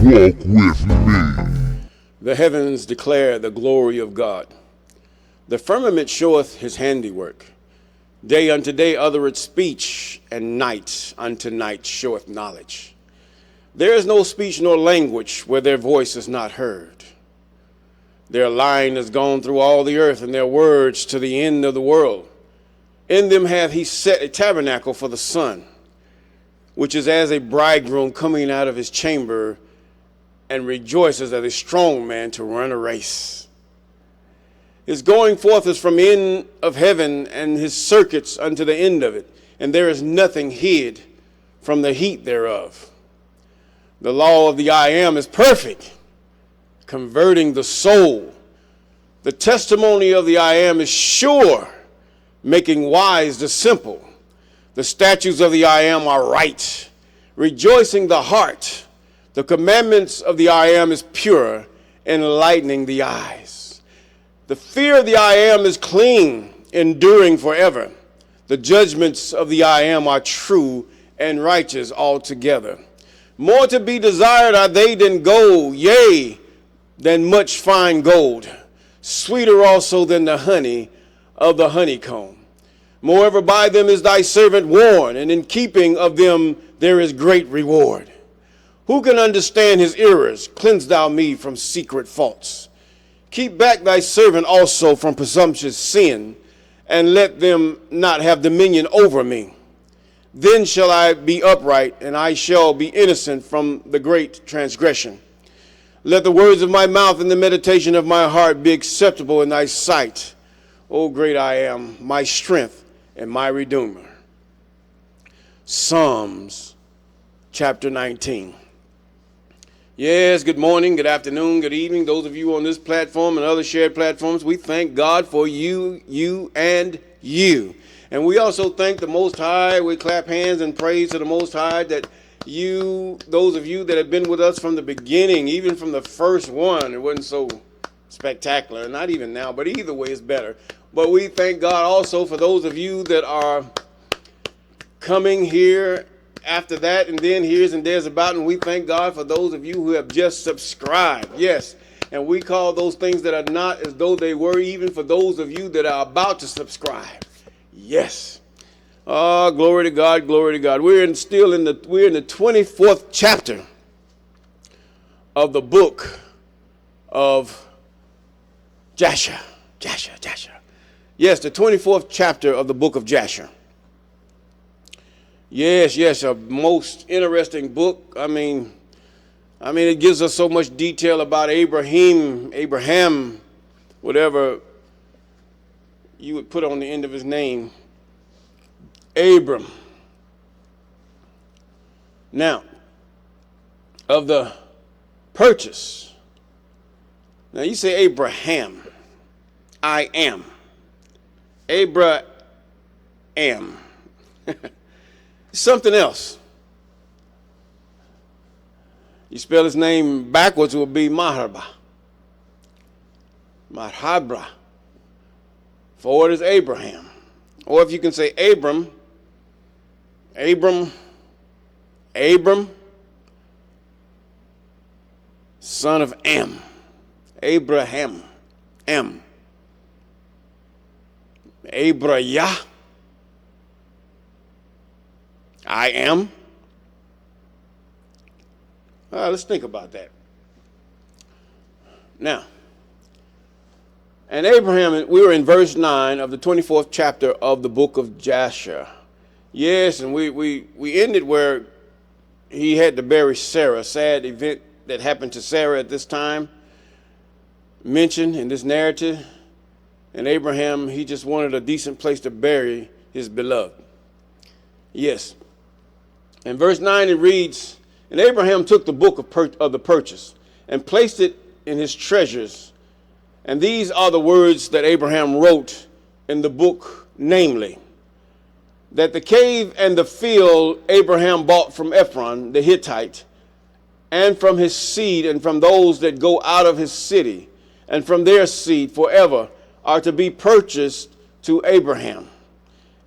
Walk with me. The heavens declare the glory of God. The firmament showeth his handiwork. Day unto day uttereth speech, and night unto night showeth knowledge. There is no speech nor language where their voice is not heard. Their line is gone through all the earth, and their words to the end of the world. In them hath he set a tabernacle for the sun, which is as a bridegroom coming out of his chamber, and rejoices as a strong man to run a race. His going forth is from the end of heaven, and his circuits unto the end of it, and there is nothing hid from the heat thereof. The law of the I Am is perfect, converting the soul. The testimony of the I Am is sure, making wise the simple. The statutes of the I Am are right, rejoicing the heart. The commandments of the I Am is pure, enlightening the eyes. The fear of the I Am is clean, enduring forever. The judgments of the I Am are true and righteous altogether. More to be desired are they than gold, yea, than much fine gold. Sweeter also than the honey of the honeycomb. Moreover, by them is thy servant warned, and in keeping of them there is great reward. Who can understand his errors? Cleanse thou me from secret faults. Keep back thy servant also from presumptuous sin, and let them not have dominion over me. Then shall I be upright, and I shall be innocent from the great transgression. Let the words of my mouth and the meditation of my heart be acceptable in thy sight, O great I Am, my strength and my redeemer. Psalms chapter 19. Yes, good morning, good afternoon, good evening. Those of you on this platform and other shared platforms, we thank God for you, and you. And we also thank the Most High. We clap hands and praise to the Most High that you, those of you that have been with us from the beginning, even from the first one, it wasn't so spectacular, not even now, but either way it's better. But we thank God also for those of you that are coming here after that, and then here's and there's about, and we thank God for those of you who have just subscribed. Yes, and we call those things that are not as though they were, even for those of you that are about to subscribe. Yes. Oh, glory to God, glory to God. We're in the 24th chapter of the book of Jasher. Yes, the 24th chapter of the book of Jasher. Yes, a most interesting book. I mean, it gives us so much detail about Abraham, whatever you would put on the end of his name, Abram. Now, of the purchase. Now you say Abraham. I am. Abraham. Something else. You spell his name backwards, it would be Mahabra. Forward is Abraham. Or if you can say Abram, son of Am. Abraham, Am. Abrayah, I am. Let's think about that. Now, and Abraham, we were in verse 9 of the 24th chapter of the book of Jasher. Yes, and we ended where he had to bury Sarah, a sad event that happened to Sarah at this time, mentioned in this narrative. And Abraham, he just wanted a decent place to bury his beloved. Yes. In verse 9 it reads, and Abraham took the book of the purchase and placed it in his treasures. And these are the words that Abraham wrote in the book, namely, that the cave and the field Abraham bought from Ephron the Hittite, and from his seed, and from those that go out of his city, and from their seed forever, are to be purchased to Abraham,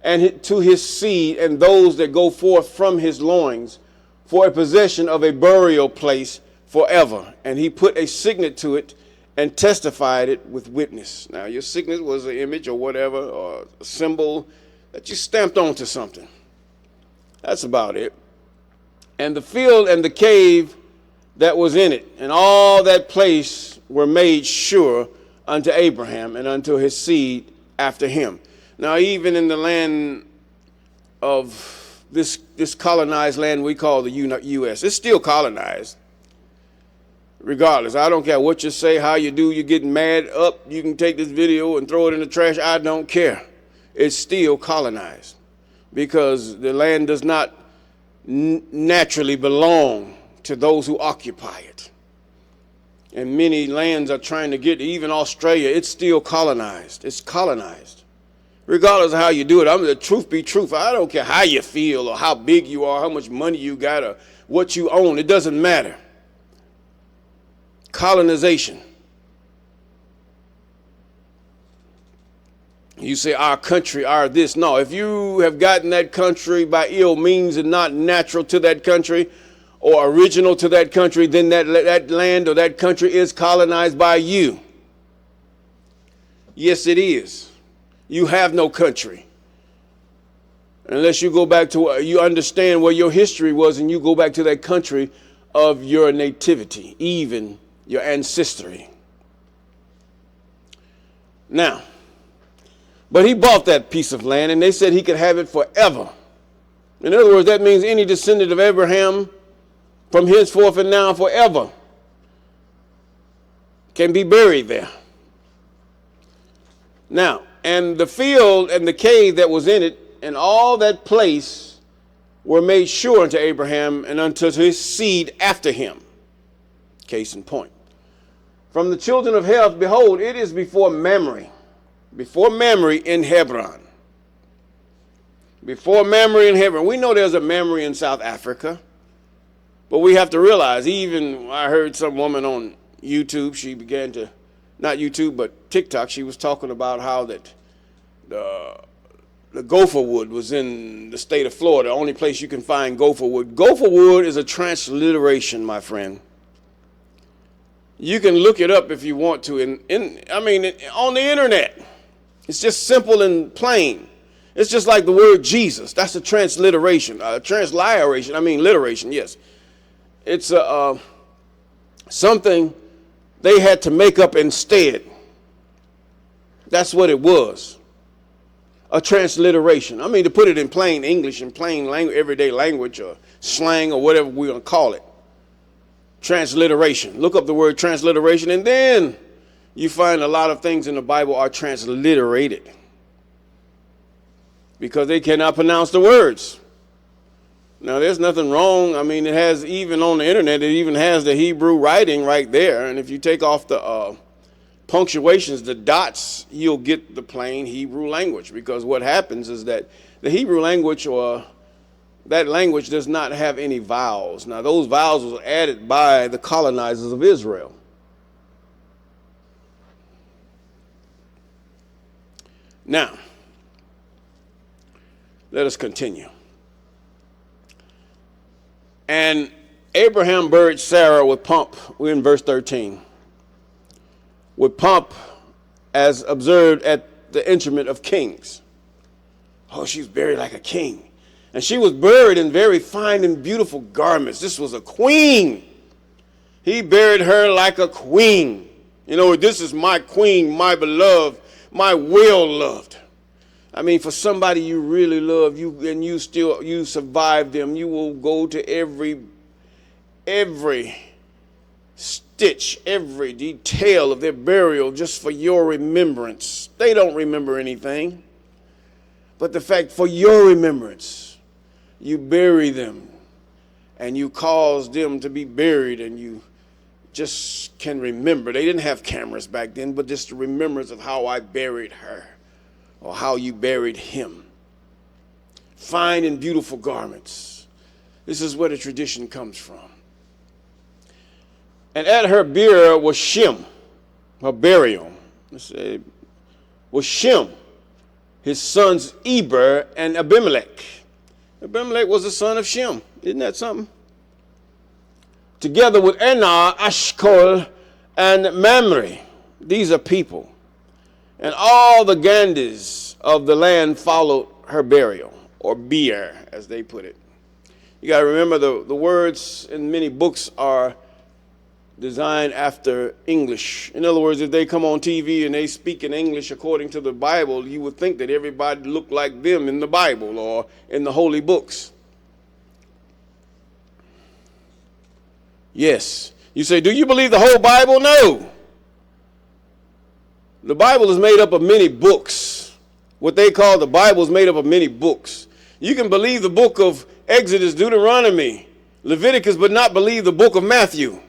and to his seed, and those that go forth from his loins, for a possession of a burial place forever. And he put a signet to it and testified it with witness. Now, your signet was an image or whatever, or a symbol that you stamped onto something. That's about it. And the field and the cave that was in it, and all that place were made sure unto Abraham and unto his seed after him. Now, even in the land of this colonized land we call the U.S., it's still colonized. Regardless, I don't care what you say, how you do, you're getting mad up, you can take this video and throw it in the trash, I don't care. It's still colonized because the land does not naturally belong to those who occupy it. And many lands are trying to get, even Australia, it's still colonized. It's colonized. Regardless of how you do it, the truth be truth. I don't care how you feel or how big you are, how much money you got or what you own. It doesn't matter. Colonization. You say our country, our this. No, if you have gotten that country by ill means and not natural to that country or original to that country, then that land or that country is colonized by you. Yes, it is. You have no country. Unless you go back to, you understand where your history was and you go back to that country of your nativity, even your ancestry. Now, but he bought that piece of land and they said he could have it forever. In other words, that means any descendant of Abraham from henceforth and now forever can be buried there. Now, and the field and the cave that was in it and all that place were made sure unto Abraham and unto his seed after him. Case in point. From the children of Heth, behold, it is before Mamre in Hebron. Before Mamre in Hebron. We know there's a Mamre in South Africa, but we have to realize, even I heard some woman on YouTube, she began to, not YouTube, but TikTok, she was talking about how that the gopher wood was in the state of Florida, the only place you can find gopher wood. Gopher wood is a transliteration, my friend. You can look it up if you want to. On the internet. It's just simple and plain. It's just like the word Jesus. That's a transliteration. Literation, yes. It's something they had to make up instead. That's what it was. A transliteration. To put it in plain English, in plain language, everyday language, or slang, or whatever we're going to call it. Transliteration. Look up the word transliteration, and then you find a lot of things in the Bible are transliterated because they cannot pronounce the words. Now, there's nothing wrong. It has, even on the internet, it even has the Hebrew writing right there. And if you take off the punctuations, the dots, you'll get the plain Hebrew language, because what happens is that the Hebrew language, or that language, does not have any vowels. Now, those vowels were added by the colonizers of Israel. Now, let us continue. And Abraham buried Sarah with pomp. We're in verse 13. With pomp, as observed at the interment of kings. Oh, she was buried like a king. And she was buried in very fine and beautiful garments. This was a queen. He buried her like a queen. This is my queen, my beloved, my well-loved. For somebody you really love, you survive them, you will go to every stitch, every detail of their burial just for your remembrance. They don't remember anything, but the fact for your remembrance, you bury them and you cause them to be buried, and you just can remember. They didn't have cameras back then, but just the remembrance of how I buried her or how you buried him. Fine and beautiful garments. This is where the tradition comes from. And at her bier was Shem, her burial. Was Shem, his sons Eber and Abimelech. Abimelech was the son of Shem. Isn't that something? together with Enar, Ashkol, and Mamre. These are people. And all the Gandhis of the land followed her burial, or bier, as they put it. You got to remember the words in many books are designed after English. In other words, if they come on TV and they speak in English according to the Bible, you would think that everybody looked like them in the Bible or in the holy books. Yes. You say, do you believe the whole Bible? No. The Bible is made up of many books. What they call the Bible is made up of many books. You can believe the book of Exodus, Deuteronomy, Leviticus, but not believe the book of Matthew.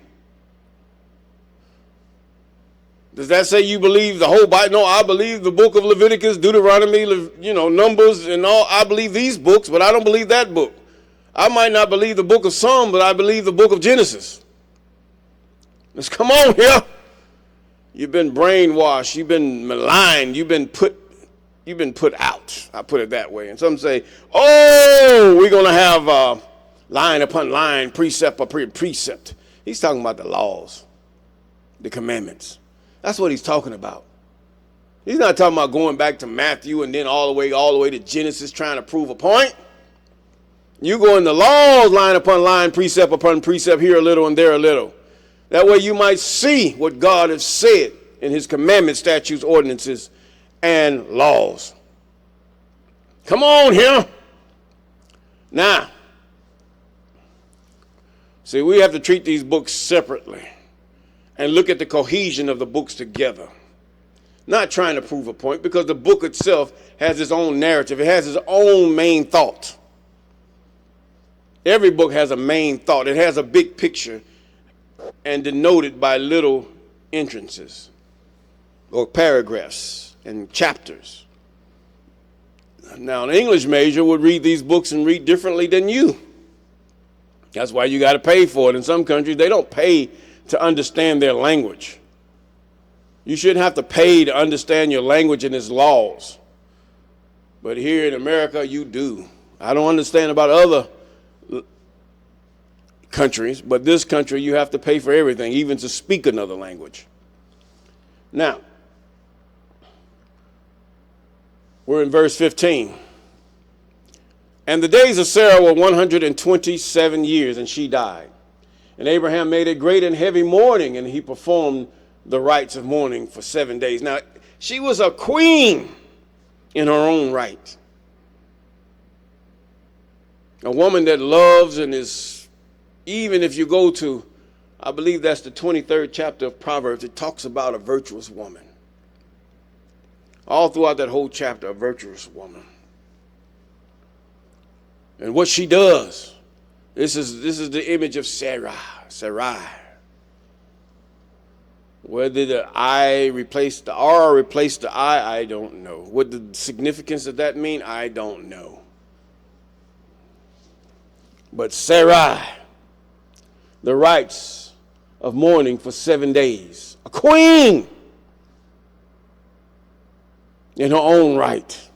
Does that say you believe the whole Bible? No, I believe the book of Leviticus, Deuteronomy, Numbers, and all. I believe these books, but I don't believe that book. I might not believe the book of Psalm, but I believe the book of Genesis. Let's come on here. You've been brainwashed. You've been maligned. You've been put out. I put it that way. And some say, oh, we're going to have line upon line, precept upon precept. He's talking about the laws, the commandments. That's what he's talking about. He's not talking about going back to Matthew and then all the way to Genesis trying to prove a point. You go in the laws, line upon line, precept upon precept, here a little and there a little. That way you might see what God has said in his commandments, statutes, ordinances, and laws. Come on here. Now, see, we have to treat these books separately and look at the cohesion of the books together. Not trying to prove a point, because the book itself has its own narrative. It has its own main thought. Every book has a main thought. It has a big picture and denoted by little entrances or paragraphs and chapters. Now, an English major would read these books and read differently than you. That's why you got to pay for it. In some countries, they don't pay to understand their language. You shouldn't have to pay to understand your language and its laws. But here in America, you do. I don't understand about other countries, but this country, you have to pay for everything, even to speak another language. Now, we're in verse 15. And the days of Sarah were 127 years, and she died. And Abraham made a great and heavy mourning, and he performed the rites of mourning for 7 days. Now, she was a queen in her own right. A woman that loves and is, even if you go to, I believe that's the 23rd chapter of Proverbs, it talks about a virtuous woman. All throughout that whole chapter, a virtuous woman. And what she does, this is the image of Sarai. Whether the I replaced the R or replaced the I don't know. What the significance of that mean, I don't know. But Sarai, the rites of mourning for 7 days. A queen in her own right,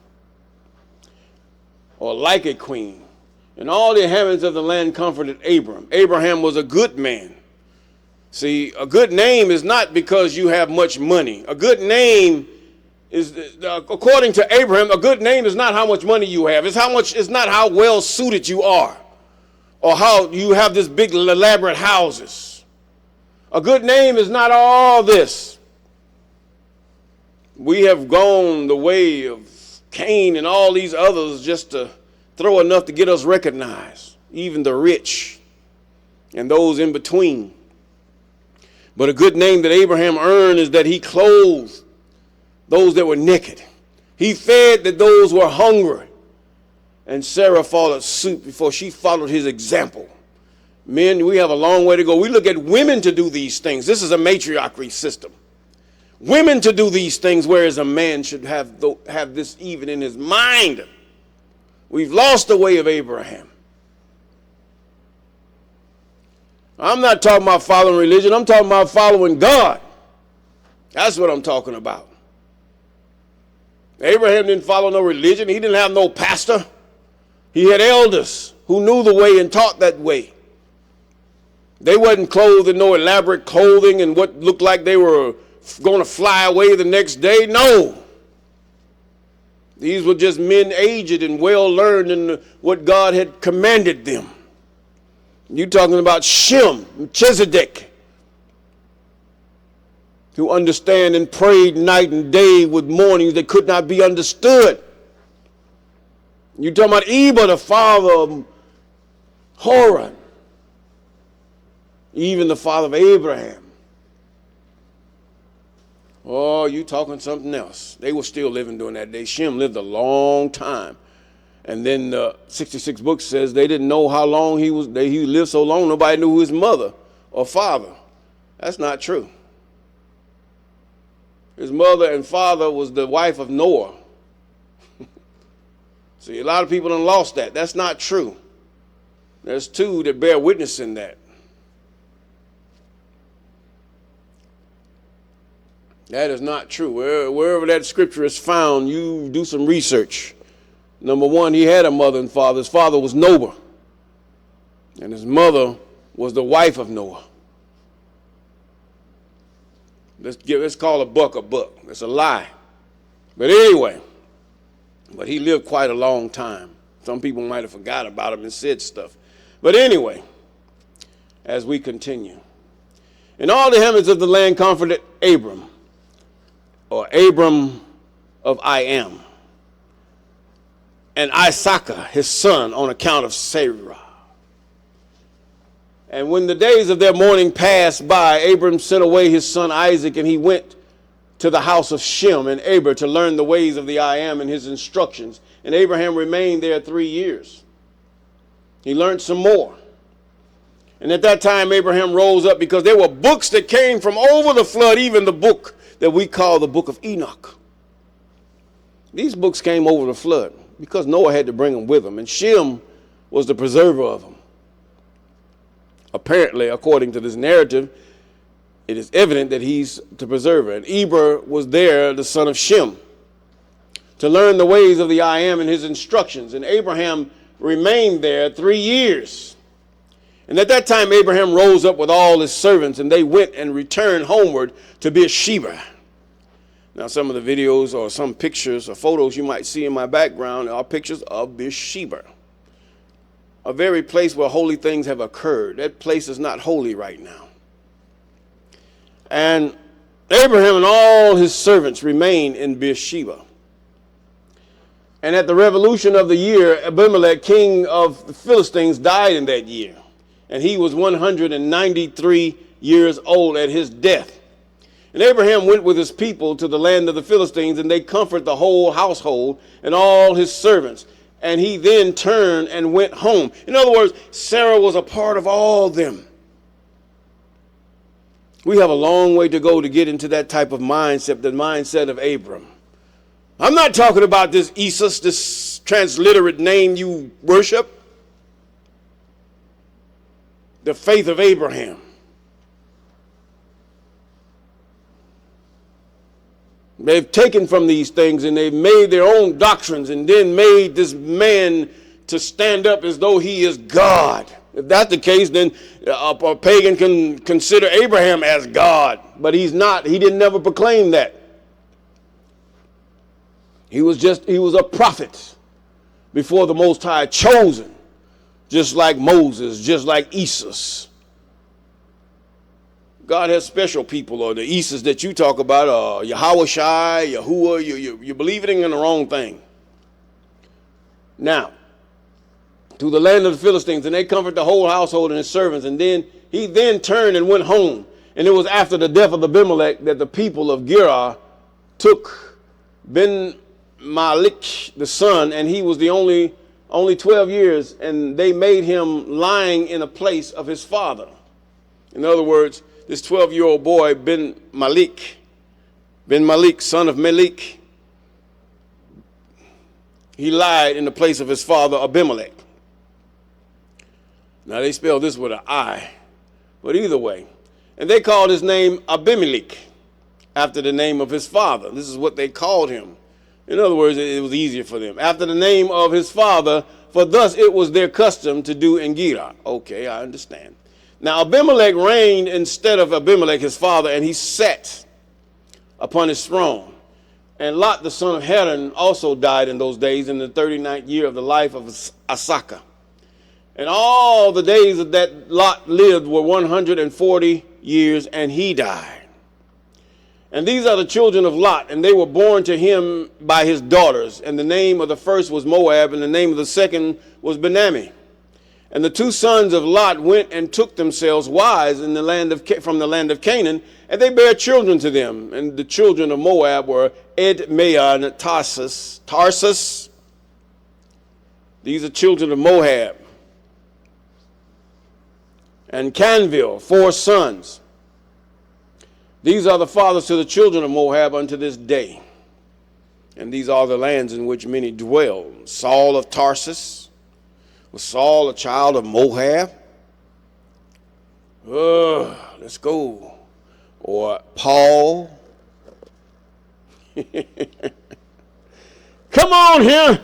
or like a queen. And all the inhabitants of the land comforted Abram. Abraham was a good man. See, a good name is not because you have much money. A good name is, according to Abraham, a good name is not how much money you have. It's not how well suited you are, or how you have this big elaborate houses. A good name is not all this. We have gone the way of Cain and all these others just to throw enough to get us recognized, even the rich and those in between. But a good name that Abraham earned is that he clothed those that were naked. He fed those who were hungry. And Sarah followed suit before she followed his example. Men, we have a long way to go. We look at women to do these things. This is a matriarchy system. Women to do these things, whereas a man should have this even in his mind. We've lost the way of Abraham. I'm not talking about following religion. I'm talking about following God. That's what I'm talking about. Abraham didn't follow no religion. He didn't have no pastor. He had elders who knew the way and taught that way. They wasn't clothed in no elaborate clothing and what looked like they were going to fly away the next day. No. These were just men aged and well learned in what God had commanded them. You're talking about Shem, Melchizedek, who understand and prayed night and day with mornings that could not be understood. You're talking about Eber, the father of Haran, even the father of Abraham. Oh, you talking something else. They were still living during that day. Shem lived a long time. And then 66 books says they didn't know how long he lived so long, nobody knew who his mother or father. That's not true. His mother and father was the wife of Noah. See, a lot of people done lost that. That's not true. There's two that bear witness in that. That is not true. Wherever that scripture is found, you do some research. Number one, he had a mother and father. His father was Noah, and his mother was the wife of Noah. Let's call a buck a buck. It's a lie. But anyway, but he lived quite a long time. Some people might have forgot about him and said stuff. But anyway, as we continue. And all the inhabitants of the land comforted Abram, or Abram of I am, and Isaac, his son, on account of Sarah. And when the days of their mourning passed by, Abram sent away his son Isaac, and he went to the house of Shem and Eber to learn the ways of the I am and his instructions. And Abraham remained there 3 years. He learned some more. And at that time, Abraham rose up, because there were books that came from over the flood, even the book that we call the book of Enoch. These books came over the flood because Noah had to bring them with him, and Shem was the preserver of them. Apparently, according to this narrative, it is evident that he's the preserver. And Eber was there, the son of Shem, to learn the ways of the I am and his instructions. And Abraham remained there 3 years. And at that time, Abraham rose up with all his servants, and they went and returned homeward to Beersheba. Now, some of the videos or some pictures or photos you might see in my background are pictures of Beersheba, a very place where holy things have occurred. That place is not holy right now. And Abraham and all his servants remained in Beersheba. And at the revolution of the year, Abimelech, king of the Philistines, died in that year. And he was 193 years old at his death. And Abraham went with his people to the land of the Philistines, and they comforted the whole household and all his servants. And he then turned and went home. In other words, Sarah was a part of all them. We have a long way to go to get into that type of mindset, the mindset of Abram. I'm not talking about this Isis, this transliterate name you worship. The faith of Abraham. They've taken from these things and they've made their own doctrines and then made this man to stand up as though he is God. If that's the case, then a pagan can consider Abraham as God, but he's not. He didn't never proclaim that. He was a prophet before the Most High, chosen, just like Moses, just like Isis. God has special people, or the Isis that you talk about, Yahweh Shai, Yahuwah, you're believing in the wrong thing. Now, to the land of the Philistines, and they comforted the whole household and his servants, and then he turned and went home. And it was after the death of Abimelech that the people of Gerar took Ben Malik, the son, and he was the only 12 years, and they made him lying in a place of his father. In other words, this 12-year-old boy, Ben Malik, son of Malik, he lied in the place of his father Abimelech. Now they spell this with an I, but either way. And they called his name Abimelech, after the name of his father. This is what they called him. In other words, it was easier for them. After the name of his father, for thus it was their custom to do in Gerar. Okay, I understand. Now Abimelech reigned instead of Abimelech his father, and he sat upon his throne. And Lot the son of Haran also died in those days, in the 39th year of the life of Asaka. And all the days that Lot lived were 140 years, and he died. And these are the children of Lot, and they were born to him by his daughters. And the name of the first was Moab, and the name of the second was Benami. And the two sons of Lot went and took themselves wives in the land from the land of Canaan, and they bare children to them. And the children of Moab were Edmea and Tarsus. These are children of Moab. And Canville, 4 sons. These are the fathers to the children of Moab unto this day. And these are the lands in which many dwell. Saul of Tarsus. Was Saul a child of Moab? Let's go. Or Paul. Come on here.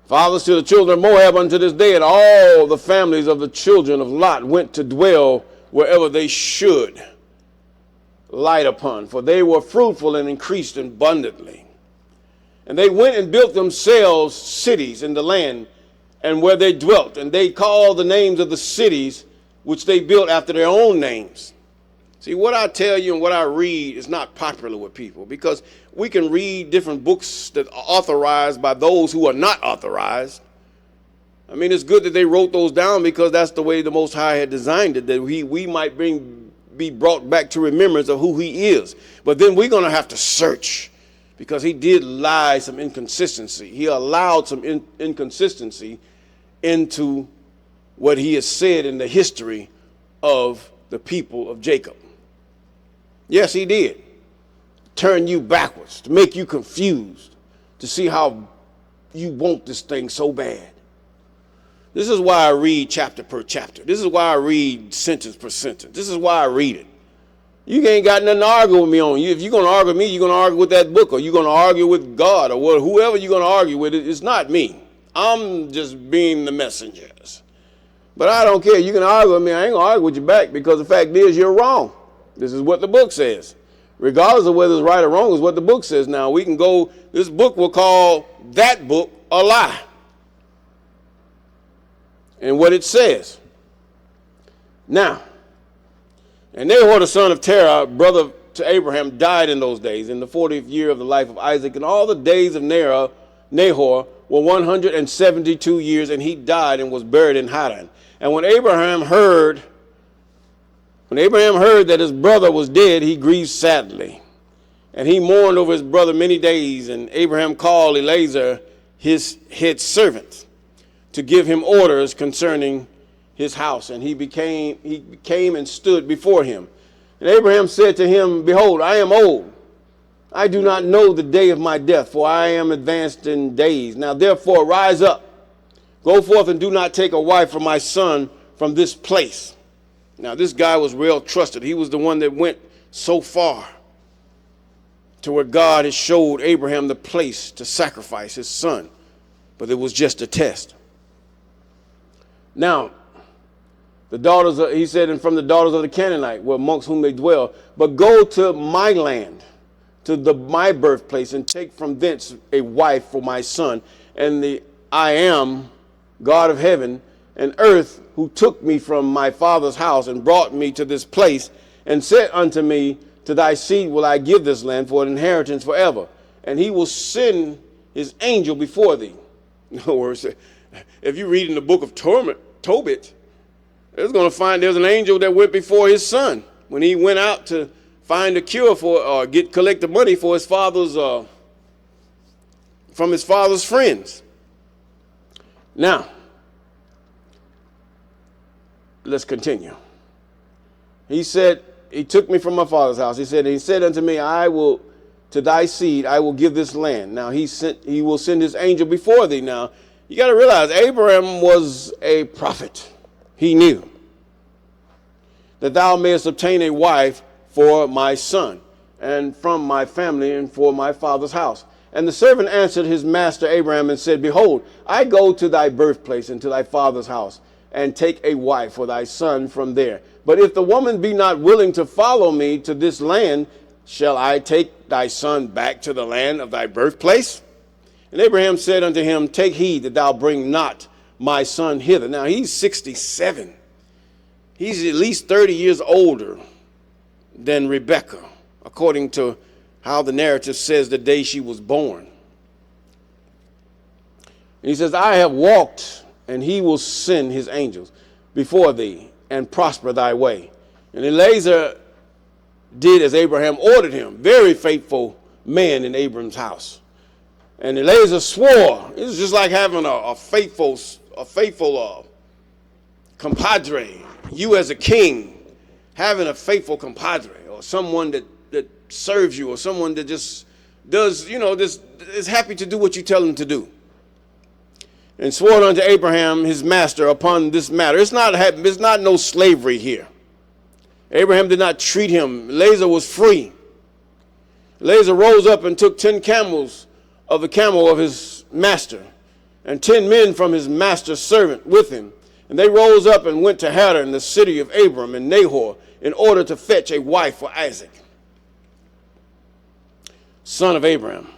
Fathers to the children of Moab unto this day, and all the families of the children of Lot went to dwell wherever they should light upon, for they were fruitful and increased abundantly. And they went and built themselves cities in the land, and where they dwelt, and they called the names of the cities which they built after their own names. See, what I tell you and what I read is not popular with people, because we can read different books that are authorized by those who are not authorized. I mean, it's good that they wrote those down, because that's the way the Most High had designed it, that we might be brought back to remembrance of who he is. But then we're going to have to search, because he did lie some inconsistency. He allowed some inconsistency into what he has said in the history of the people of Jacob. Yes, he did. Turn you backwards, to make you confused, to see how you want this thing so bad. This is why I read chapter per chapter. This is why I read sentence per sentence. This is why I read it. You ain't got nothing to argue with me on. If you're going to argue with me, you're going to argue with that book, or you're going to argue with God, or whoever you're going to argue with. It's not me. I'm just being the messengers. But I don't care. You can argue with me. I ain't going to argue with you back, because the fact is you're wrong. This is what the book says. Regardless of whether it's right or wrong, is what the book says. Now, we can go, this book will call that book a lie. And what it says. Now, and Nahor, the son of Terah, brother to Abraham, died in those days, in the 40th year of the life of Isaac. And all the days of Nahor were 172 years, and he died and was buried in Haran. And when Abraham heard that his brother was dead, he grieved sadly. And he mourned over his brother many days. And Abraham called Eliezer, his head servant, to give him orders concerning his house. And he came and stood before him. And Abraham said to him, Behold, I am old. I do not know the day of my death, for I am advanced in days. Now therefore rise up, go forth, and do not take a wife for my son from this place. Now this guy was real trusted. He was the one that went so far to where God had showed Abraham the place to sacrifice his son. But it was just a test. Now, he said, and from the daughters of the Canaanite were amongst whom they dwell. But go to my land, to my birthplace, and take from thence a wife for my son. And I am God of heaven and earth, who took me from my father's house and brought me to this place, and said unto me, To thy seed will I give this land for an inheritance forever. And he will send his angel before thee. In other words, if you read in the book of Tobit, there's going to find there's an angel that went before his son when he went out to find a cure for, or collect the money for his father's, from his father's friends. Now, let's continue. He said, he took me from my father's house. He said unto me, to thy seed, I will give this land. Now he will send his angel before thee. Now, you got to realize Abraham was a prophet. He knew that thou mayest obtain a wife for my son and from my family and for my father's house. And the servant answered his master Abraham and said, Behold, I go to thy birthplace and to thy father's house, and take a wife for thy son from there. But if the woman be not willing to follow me to this land, shall I take thy son back to the land of thy birthplace? And Abraham said unto him, Take heed that thou bring not my son hither. Now he's 67. He's at least 30 years older than Rebekah, according to how the narrative says the day she was born. And he says, I have walked, and he will send his angels before thee and prosper thy way. And Eliezer did as Abraham ordered him. Very faithful man in Abram's house. And Eliezer swore. It was just like having a faithful compadre. You as a king, having a faithful compadre, or someone that serves you, or someone that just does, just is happy to do what you tell him to do. And swore unto Abraham his master upon this matter. It's not no slavery here. Abraham did not treat him. Eliezer was free. Eliezer rose up and took 10 camels of the camel of his master, and 10 men from his master's servant with him. And they rose up and went to Haran, the city of Abram and Nahor, in order to fetch a wife for Isaac, son of Abraham.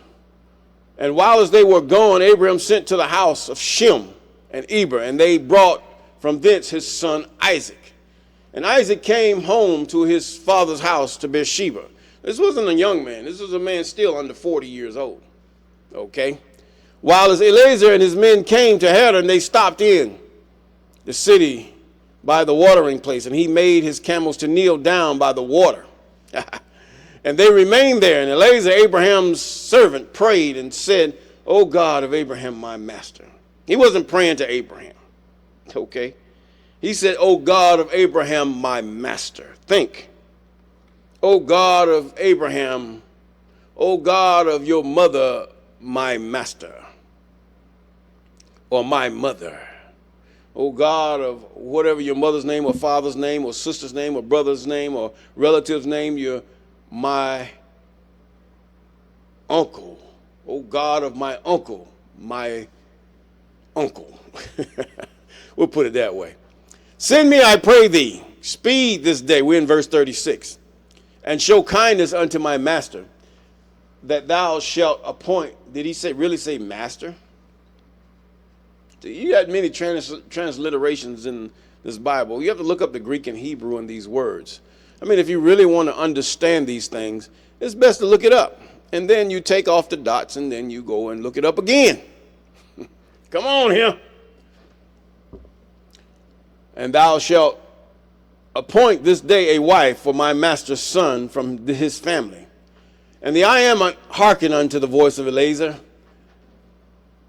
And while as they were gone, Abraham sent to the house of Shem and Eber, and they brought from thence his son Isaac. And Isaac came home to his father's house to Beersheba. This wasn't a young man. This was a man still under 40 years old. Okay? While as Eliezer and his men came to Haran, they stopped in the city by the watering place, and he made his camels to kneel down by the water. And they remained there, and Eliezer, Abraham's servant, prayed and said, O God of Abraham, my master. He wasn't praying to Abraham, okay? He said, O God of Abraham, my master. Think, O God of Abraham, O God of your mother, my master, or my mother. O God of whatever your mother's name or father's name or sister's name or brother's name or relative's name, you're my uncle. O God of my uncle, my uncle. We'll put it that way. Send me, I pray thee, speed this day. We're in verse 36. And show kindness unto my master, that thou shalt appoint. Did he really say master? You got many transliterations in this Bible. You have to look up the Greek and Hebrew in these words. I mean, if you really want to understand these things, it's best to look it up. And then you take off the dots, and then you go and look it up again. Come on here. And thou shalt appoint this day a wife for my master's son from his family. And the I am hearkened unto the voice of Eliezer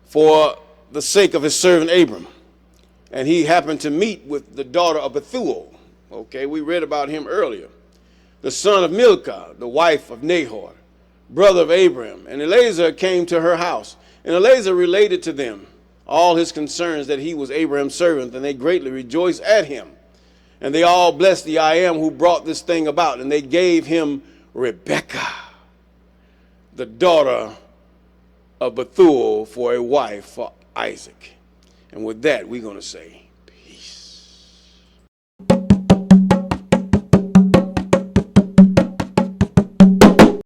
for the sake of his servant Abram. And he happened to meet with the daughter of Bethuel. Okay, we read about him earlier. The son of Milcah, the wife of Nahor, brother of Abraham. And Eliezer came to her house. And Eliezer related to them all his concerns, that he was Abraham's servant, and they greatly rejoiced at him. And they all blessed the I am who brought this thing about. And they gave him Rebekah, the daughter of Bethuel, for a wife for Isaac. And with that, we're going to say